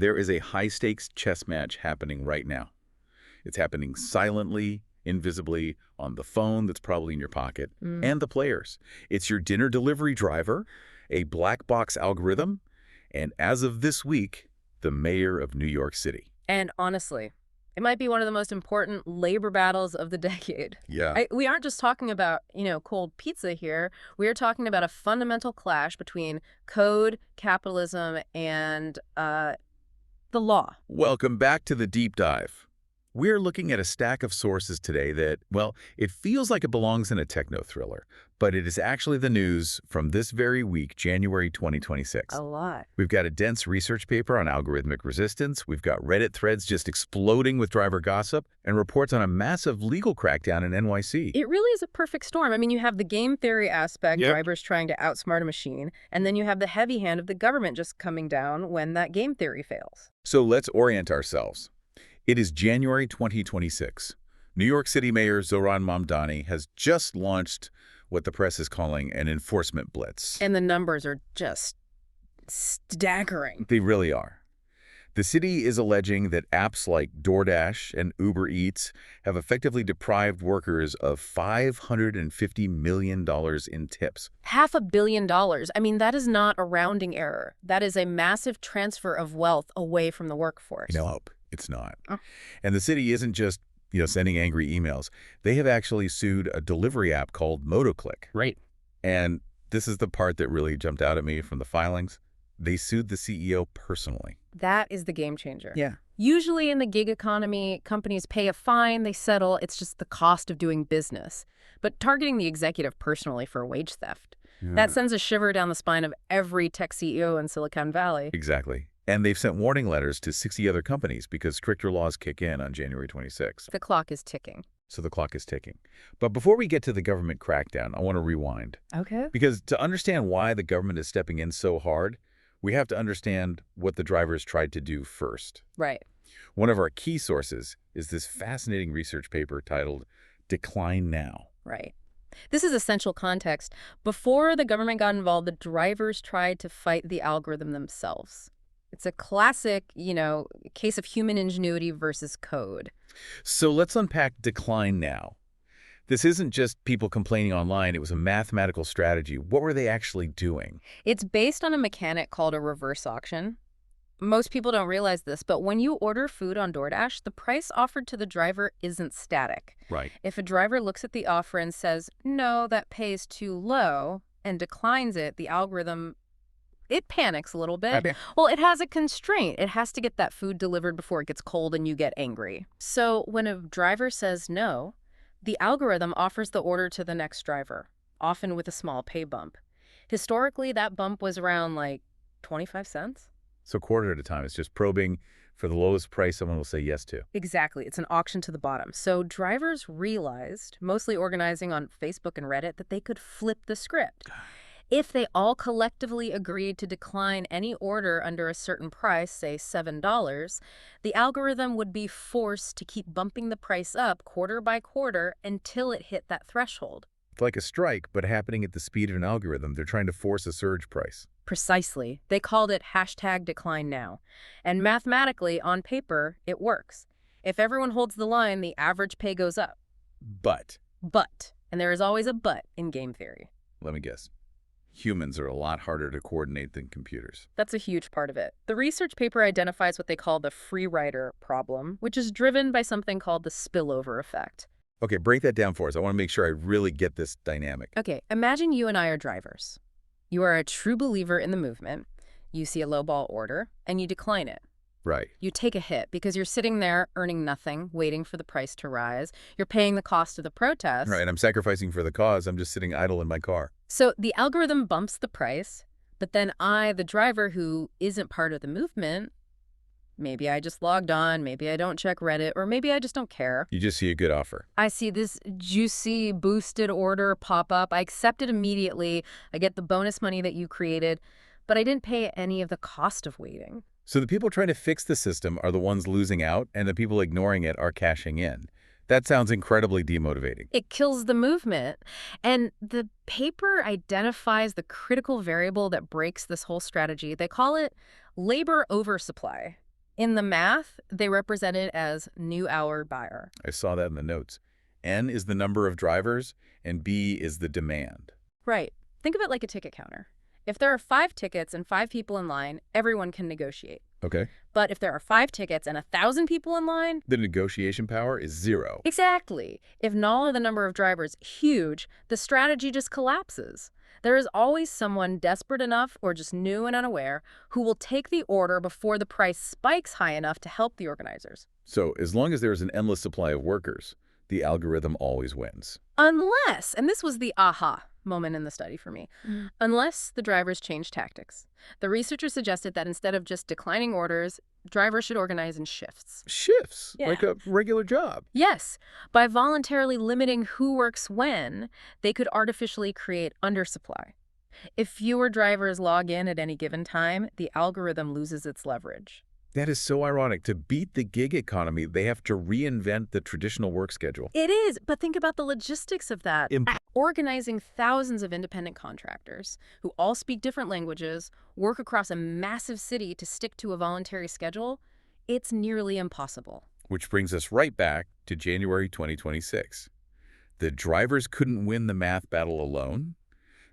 there is a high-stakes chess match happening right now. It's happening silently, invisibly, on the phone that's probably in your pocket, and the players. It's your dinner delivery driver, a black box algorithm, and as of this week, the mayor of New York City. And honestly, it might be one of the most important labor battles of the decade. Yeah. We aren't just talking about, cold pizza here. We are talking about a fundamental clash between code, capitalism, and the law. Welcome back to the deep dive. We're looking at a stack of sources today that, well, it feels like it belongs in a techno thriller, but it is actually the news from this very week, January 2026. A lot. We've got a dense research paper on algorithmic resistance, we've got Reddit threads just exploding with driver gossip, and reports on a massive legal crackdown in NYC. It really is a perfect storm. I mean, you have the game theory aspect, drivers trying to outsmart a machine, and then you have the heavy hand of the government just coming down when that game theory fails. So let's orient ourselves. It is January 2026. New York City Mayor Zohran Mamdani has just launched what the press is calling an enforcement blitz. And the numbers are just staggering. They really are. The city is alleging that apps like DoorDash and Uber Eats have effectively deprived workers of $550 million in tips. $500 million. I mean, that is not a rounding error. That is a massive transfer of wealth away from the workforce. Nope, it's not. And the city isn't just, sending angry emails. They have actually sued a delivery app called MotoClick. Right. And this is the part that really jumped out at me from the filings. They sued the CEO personally. That is the game changer. Yeah. Usually in the gig economy, companies pay a fine, they settle. It's just the cost of doing business. But targeting the executive personally for wage theft, that sends a shiver down the spine of every tech CEO in Silicon Valley. Exactly. And they've sent warning letters to 60 other companies because stricter laws kick in on January 26th. The clock is ticking. So the clock is ticking. But before we get to the government crackdown, I want to rewind. Okay. Because to understand why the government is stepping in so hard, we have to understand what the drivers tried to do first. Right. One of our key sources is this fascinating research paper titled Decline Now. Right. This is essential context. Before the government got involved, the drivers tried to fight the algorithm themselves. It's a classic, case of human ingenuity versus code. So let's unpack Decline Now. This isn't just people complaining online. It was a mathematical strategy. What were they actually doing? It's based on a mechanic called a reverse auction. Most people don't realize this, but when you order food on DoorDash, the price offered to the driver isn't static. Right. If a driver looks at the offer and says, no, that pays too low, and declines it, the algorithm, it panics a little bit. Well, it has a constraint. It has to get that food delivered before it gets cold and you get angry. So when a driver says no, the algorithm offers the order to the next driver, often with a small pay bump. Historically, that bump was around 25 cents. So quarter at a time. It's just probing for the lowest price someone will say yes to. Exactly. It's an auction to the bottom. So drivers realized, mostly organizing on Facebook and Reddit, that they could flip the script. If they all collectively agreed to decline any order under a certain price, say $7, the algorithm would be forced to keep bumping the price up quarter by quarter until it hit that threshold. It's like a strike, but happening at the speed of an algorithm. They're trying to force a surge price. Precisely. They called it #decline_now. And mathematically, on paper, it works. If everyone holds the line, the average pay goes up. But. And there is always a but in game theory. Let me guess. Humans are a lot harder to coordinate than computers. That's a huge part of it. The research paper identifies what they call the free rider problem, which is driven by something called the spillover effect. Okay, break that down for us. I want to make sure I really get this dynamic. Okay, imagine you and I are drivers. You are a true believer in the movement. You see a lowball order, and you decline it. Right. You take a hit because you're sitting there earning nothing, waiting for the price to rise. You're paying the cost of the protest. Right, I'm sacrificing for the cause. I'm just sitting idle in my car. So the algorithm bumps the price, but then I, the driver who isn't part of the movement, maybe I just logged on, maybe I don't check Reddit, or maybe I just don't care. You just see a good offer. I see this juicy boosted order pop up. I accept it immediately. I get the bonus money that you created, but I didn't pay any of the cost of waiting. So the people trying to fix the system are the ones losing out, and the people ignoring it are cashing in. That sounds incredibly demotivating. It kills the movement. And the paper identifies the critical variable that breaks this whole strategy. They call it labor oversupply. In the math, they represent it as new hour buyer. I saw that in the notes. N is the number of drivers, and B is the demand. Right. Think of it like a ticket counter. If there are 5 tickets and 5 people in line, everyone can negotiate. Okay. But if there are 5 tickets and 1,000 people in line... The negotiation power is 0. Exactly. If not the number of drivers huge, the strategy just collapses. There is always someone desperate enough or just new and unaware who will take the order before the price spikes high enough to help the organizers. So as long as there is an endless supply of workers, the algorithm always wins. Unless, and this was the aha moment in the study for me, unless the drivers change tactics. The researchers suggested that instead of just declining orders, drivers should organize in shifts. Shifts? Yeah. Like a regular job? Yes. By voluntarily limiting who works when, they could artificially create undersupply. If fewer drivers log in at any given time, the algorithm loses its leverage. That is so ironic. To beat the gig economy, they have to reinvent the traditional work schedule. It is, but think about the logistics of that. Organizing thousands of independent contractors who all speak different languages, work across a massive city to stick to a voluntary schedule, it's nearly impossible. Which brings us right back to January 2026. The drivers couldn't win the math battle alone.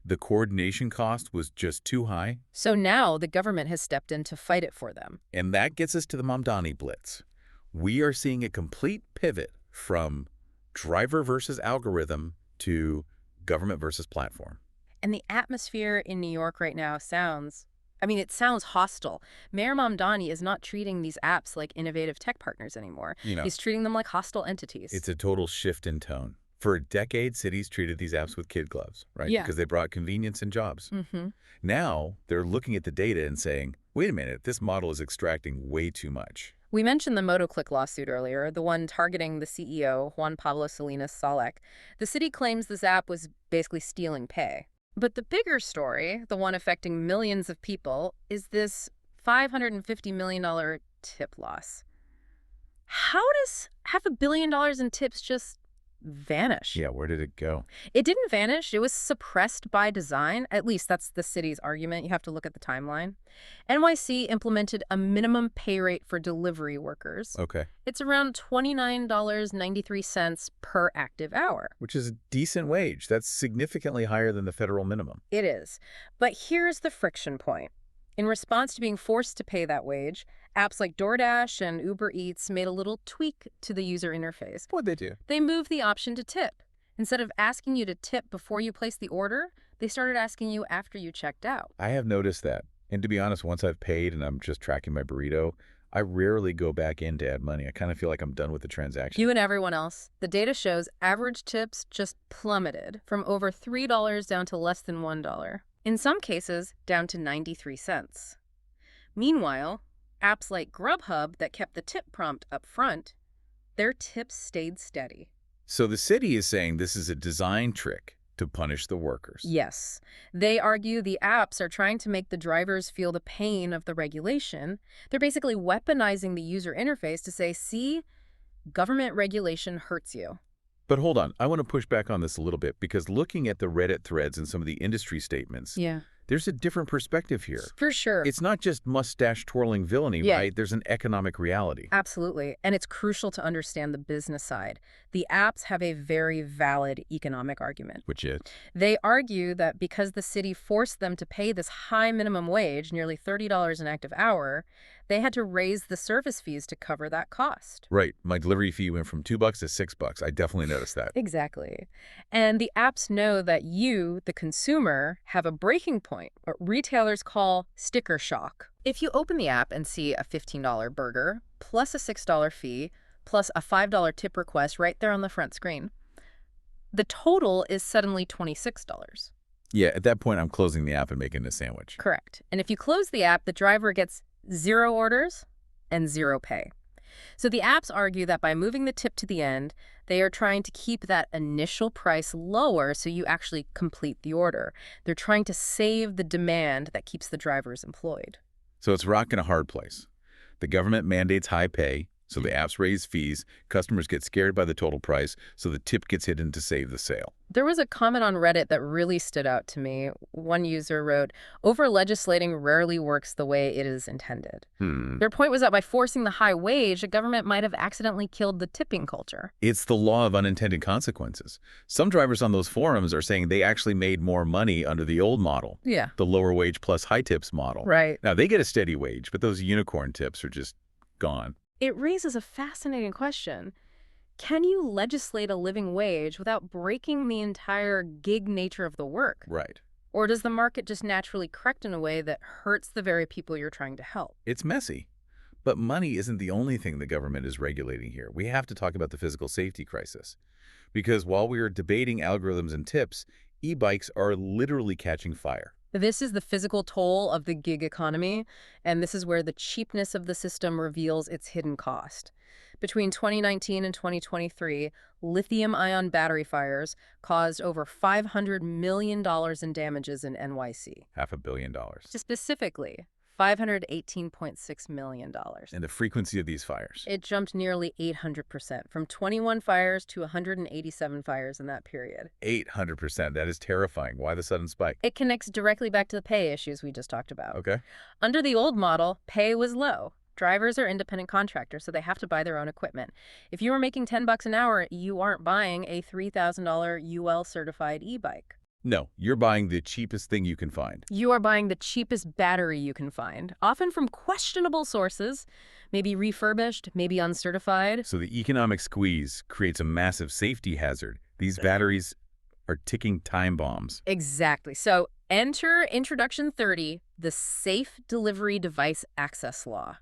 The coordination cost was just too high. So now the government has stepped in to fight it for them. And that gets us to the Mamdani Blitz. We are seeing a complete pivot from driver versus algorithm to government versus platform. And the atmosphere in New York right now sounds hostile. Mayor Mamdani is not treating these apps like innovative tech partners anymore. He's treating them like hostile entities. It's a total shift in tone. For a decade, cities treated these apps with kid gloves, right? Yeah. Because they brought convenience and jobs. Mm-hmm. Now, they're looking at the data and saying, wait a minute, this model is extracting way too much. We mentioned the MotoClick lawsuit earlier, the one targeting the CEO, Juan Pablo Salinas Salek. The city claims this app was basically stealing pay. But the bigger story, the one affecting millions of people, is this $550 million tip loss. How does $500 million in tips just vanish? Yeah, where did it go? It didn't vanish. It was suppressed by design. At least that's the city's argument. You have to look at the timeline. NYC implemented a minimum pay rate for delivery workers. Okay. It's around $29.93 per active hour. Which is a decent wage. That's significantly higher than the federal minimum. It is. But here's the friction point. In response to being forced to pay that wage, apps like DoorDash and Uber Eats made a little tweak to the user interface. What'd they do? They moved the option to tip. Instead of asking you to tip before you place the order, they started asking you after you checked out. I have noticed that. And to be honest, once I've paid and I'm just tracking my burrito, I rarely go back in to add money. I kind of feel like I'm done with the transaction. You and everyone else. The data shows average tips just plummeted from over $3 down to less than $1. In some cases, down to 93 cents. Meanwhile, apps like Grubhub that kept the tip prompt up front, their tips stayed steady. So the city is saying this is a design trick to punish the workers. Yes. They argue the apps are trying to make the drivers feel the pain of the regulation. They're basically weaponizing the user interface to say, see, government regulation hurts you. But hold on, I want to push back on this a little bit because looking at the Reddit threads and some of the industry statements, there's a different perspective here. For sure. It's not just mustache-twirling villainy, right? There's an economic reality. Absolutely. And it's crucial to understand the business side. The apps have a very valid economic argument. Which is? They argue that because the city forced them to pay this high minimum wage, nearly $30 an active hour, they had to raise the service fees to cover that cost. Right. My delivery fee went from $2 to $6. I definitely noticed that. Exactly. And the apps know that you, the consumer, have a breaking point, what retailers call sticker shock. If you open the app and see a $15 burger, plus a $6 fee, plus a $5 tip request right there on the front screen, the total is suddenly $26. Yeah, at that point, I'm closing the app and making a sandwich. Correct. And if you close the app, the driver gets 0 orders and 0 pay. So the apps argue that by moving the tip to the end, they are trying to keep that initial price lower so you actually complete the order. They're trying to save the demand that keeps the drivers employed. So it's a rock and a hard place. The government mandates high pay, So the apps raise fees, customers get scared by the total price, so the tip gets hidden to save the sale. There was a comment on Reddit that really stood out to me. One user wrote, "Over-legislating rarely works the way it is intended." Their point was that by forcing the high wage, the government might have accidentally killed the tipping culture. It's the law of unintended consequences. Some drivers on those forums are saying they actually made more money under the old model. Yeah. The lower wage plus high tips model. Right. Now, they get a steady wage, but those unicorn tips are just gone. It raises a fascinating question. Can you legislate a living wage without breaking the entire gig nature of the work? Right. Or does the market just naturally correct in a way that hurts the very people you're trying to help? It's messy. But money isn't the only thing the government is regulating here. We have to talk about the physical safety crisis. Because while we are debating algorithms and tips, e-bikes are literally catching fire. This is the physical toll of the gig economy, and this is where the cheapness of the system reveals its hidden cost. Between 2019 and 2023, lithium-ion battery fires caused over $500 million in damages in NYC. $500 million. Specifically, $518.6 million. And the frequency of these fires? It jumped nearly 800%, from 21 fires to 187 fires in that period. 800%. That is terrifying. Why the sudden spike? It connects directly back to the pay issues we just talked about. Okay. Under the old model, pay was low. Drivers are independent contractors, so they have to buy their own equipment. If you were making $10 an hour, you aren't buying a $3,000 UL-certified e-bike. No, you're buying the cheapest thing you can find. You are buying the cheapest battery you can find, often from questionable sources, maybe refurbished, maybe uncertified. So the economic squeeze creates a massive safety hazard. These batteries are ticking time bombs. Exactly. So enter Introduction 30, the Safe Delivery Device Access Law.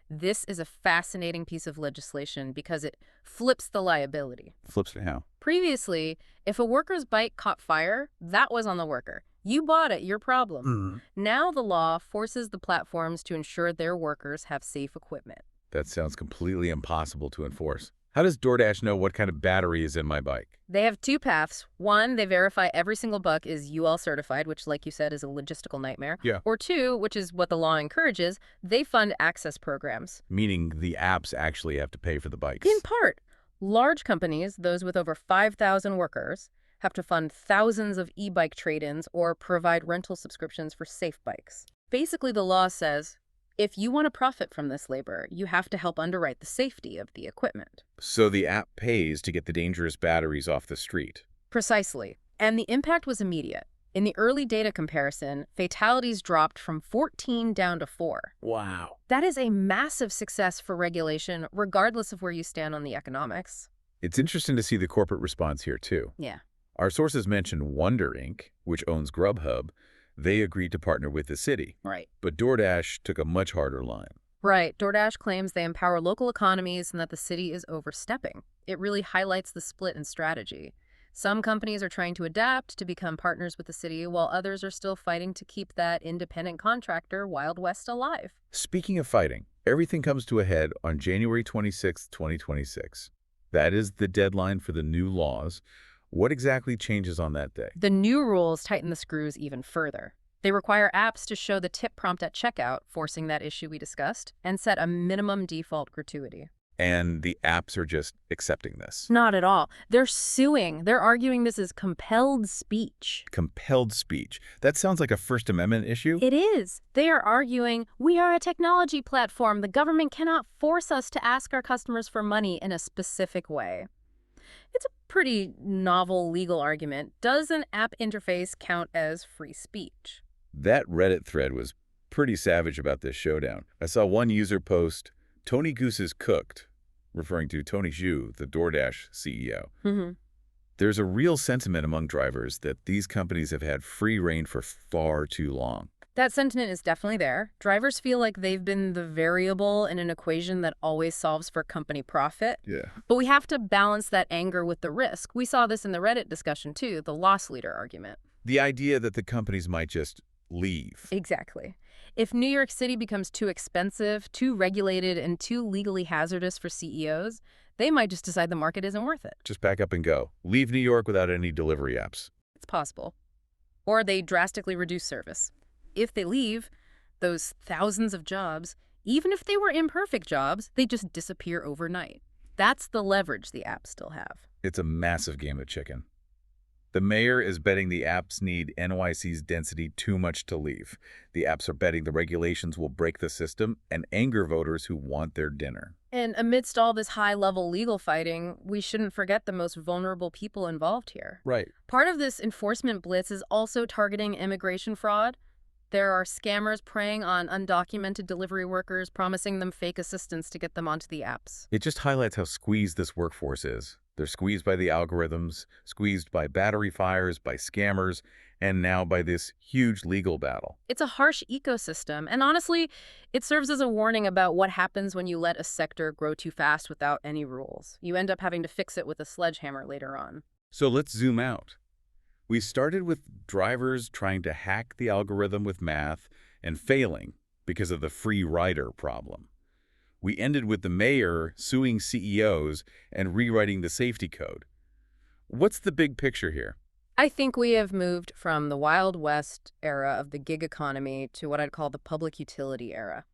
This is a fascinating piece of legislation because it flips the liability. Flips to how? Previously, if a worker's bike caught fire, that was on the worker. You bought it, your problem. Now the law forces the platforms to ensure their workers have safe equipment. That sounds completely impossible to enforce. How does DoorDash know what kind of battery is in my bike? They have two paths. One, they verify every single buck is UL certified, which, like you said, is a logistical nightmare. Yeah. Or two, which is what the law encourages, they fund access programs. Meaning the apps actually have to pay for the bikes. In part. Large companies, those with over 5,000 workers, have to fund thousands of e-bike trade-ins or provide rental subscriptions for safe bikes. Basically, the law says, if you want to profit from this labor, you have to help underwrite the safety of the equipment. So the app pays to get the dangerous batteries off the street. Precisely. And the impact was immediate. In the early data comparison, fatalities dropped from 14 down to 4. Wow. That is a massive success for regulation, regardless of where you stand on the economics. It's interesting to see the corporate response here, too. Yeah. Our sources mention Wonder Inc., which owns Grubhub. They agreed to partner with the city. Right. But DoorDash took a much harder line. Right. DoorDash claims they empower local economies and that the city is overstepping. It really highlights the split in strategy. Some companies are trying to adapt to become partners with the city, while others are still fighting to keep that independent contractor Wild West alive. Speaking of fighting, everything comes to a head on January 26, 2026. That is the deadline for the new laws. What exactly changes on that day? The new rules tighten the screws even further. They require apps to show the tip prompt at checkout, forcing that issue we discussed, and set a minimum default gratuity. And the apps are just accepting this. Not at all. They're suing. They're arguing this is compelled speech. Compelled speech. That sounds like a First Amendment issue. It is. They are arguing, we are a technology platform. The government cannot force us to ask our customers for money in a specific way. It's a pretty novel legal argument. Does an app interface count as free speech? That Reddit thread was pretty savage about this showdown. I saw one user post, "Tony Goose is cooked," referring to Tony Zhu, the DoorDash CEO. There's a real sentiment among drivers that these companies have had free rein for far too long. That sentiment is definitely there. Drivers feel like they've been the variable in an equation that always solves for company profit. Yeah. But we have to balance that anger with the risk. We saw this in the Reddit discussion too, the loss leader argument. The idea that the companies might just leave. Exactly. If New York City becomes too expensive, too regulated, and too legally hazardous for CEOs, they might just decide the market isn't worth it. Just pack up and go. Leave New York without any delivery apps. It's possible. Or they drastically reduce service. If they leave, those thousands of jobs, Even if they were imperfect jobs, they just disappear overnight. That's the leverage the apps still have. It's a massive game of chicken. The mayor is betting the apps need NYC's density too much to leave. The apps are betting the regulations will break the system and anger voters who want their dinner. And amidst all this high-level legal fighting, we shouldn't forget the most vulnerable people involved here. Right. Part of this enforcement blitz is also targeting immigration fraud. There are scammers preying on undocumented delivery workers, promising them fake assistance to get them onto the apps. It just highlights how squeezed this workforce is. They're squeezed by the algorithms, squeezed by battery fires, by scammers, and now by this huge legal battle. It's a harsh ecosystem, and honestly, it serves as a warning about what happens when you let a sector grow too fast without any rules. You end up having to fix it with a sledgehammer later on. So let's zoom out. We started with drivers trying to hack the algorithm with math and failing because of the free rider problem. We ended with the mayor suing CEOs and rewriting the safety code. What's the big picture here? I think we have moved from the Wild West era of the gig economy to what I'd call the public utility era.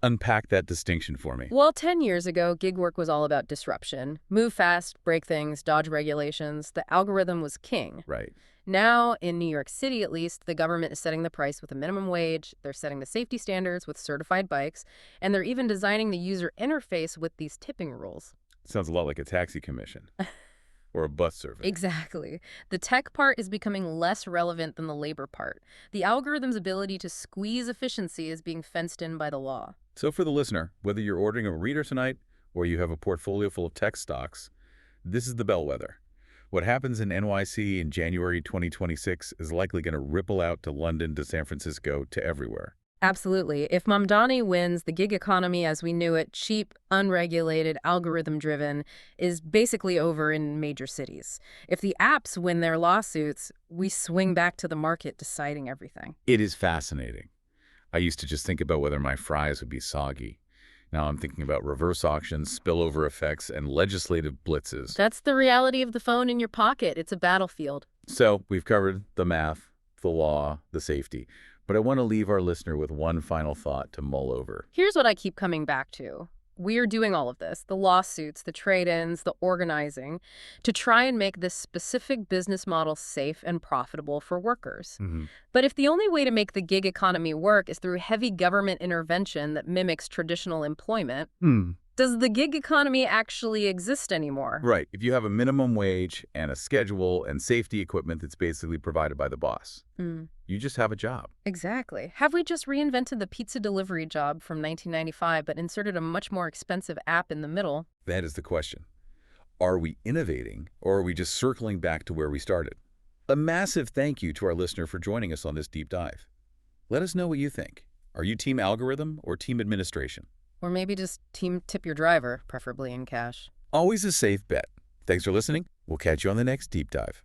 Unpack that distinction for me. Well, 10 years ago, gig work was all about disruption. Move fast, break things, dodge regulations. The algorithm was king. Right. Now, in New York City at least, the government is setting the price with a minimum wage, they're setting the safety standards with certified bikes, and they're even designing the user interface with these tipping rules. Sounds a lot like a taxi commission. Or a bus service. Exactly. The tech part is becoming less relevant than the labor part. The algorithm's ability to squeeze efficiency is being fenced in by the law. So for the listener, whether you're ordering a reader tonight or you have a portfolio full of tech stocks, this is the bellwether. What happens in NYC in January 2026 is likely going to ripple out to London, to San Francisco, to everywhere. Absolutely. If Mamdani wins, the gig economy as we knew it, cheap, unregulated, algorithm-driven, is basically over in major cities. If the apps win their lawsuits, we swing back to the market deciding everything. It is fascinating. I used to just think about whether my fries would be soggy. Now I'm thinking about reverse auctions, spillover effects, and legislative blitzes. That's the reality of the phone in your pocket. It's a battlefield. So we've covered the math, the law, the safety. But I want to leave our listener with one final thought to mull over. Here's what I keep coming back to. We're doing all of this, the lawsuits, the trade-ins, the organizing, to try and make this specific business model safe and profitable for workers. But if the only way to make the gig economy work is through heavy government intervention that mimics traditional employment, does the gig economy actually exist anymore? Right. If you have a minimum wage and a schedule and safety equipment that's basically provided by the boss, you just have a job. Exactly. Have we just reinvented the pizza delivery job from 1995 but inserted a much more expensive app in the middle? That is the question. Are we innovating, or are we just circling back to where we started? A massive thank you to our listener for joining us on this deep dive. Let us know what you think. Are you team algorithm or team administration? Or maybe just team tip your driver, preferably in cash. Always a safe bet. Thanks for listening. We'll catch you on the next deep dive.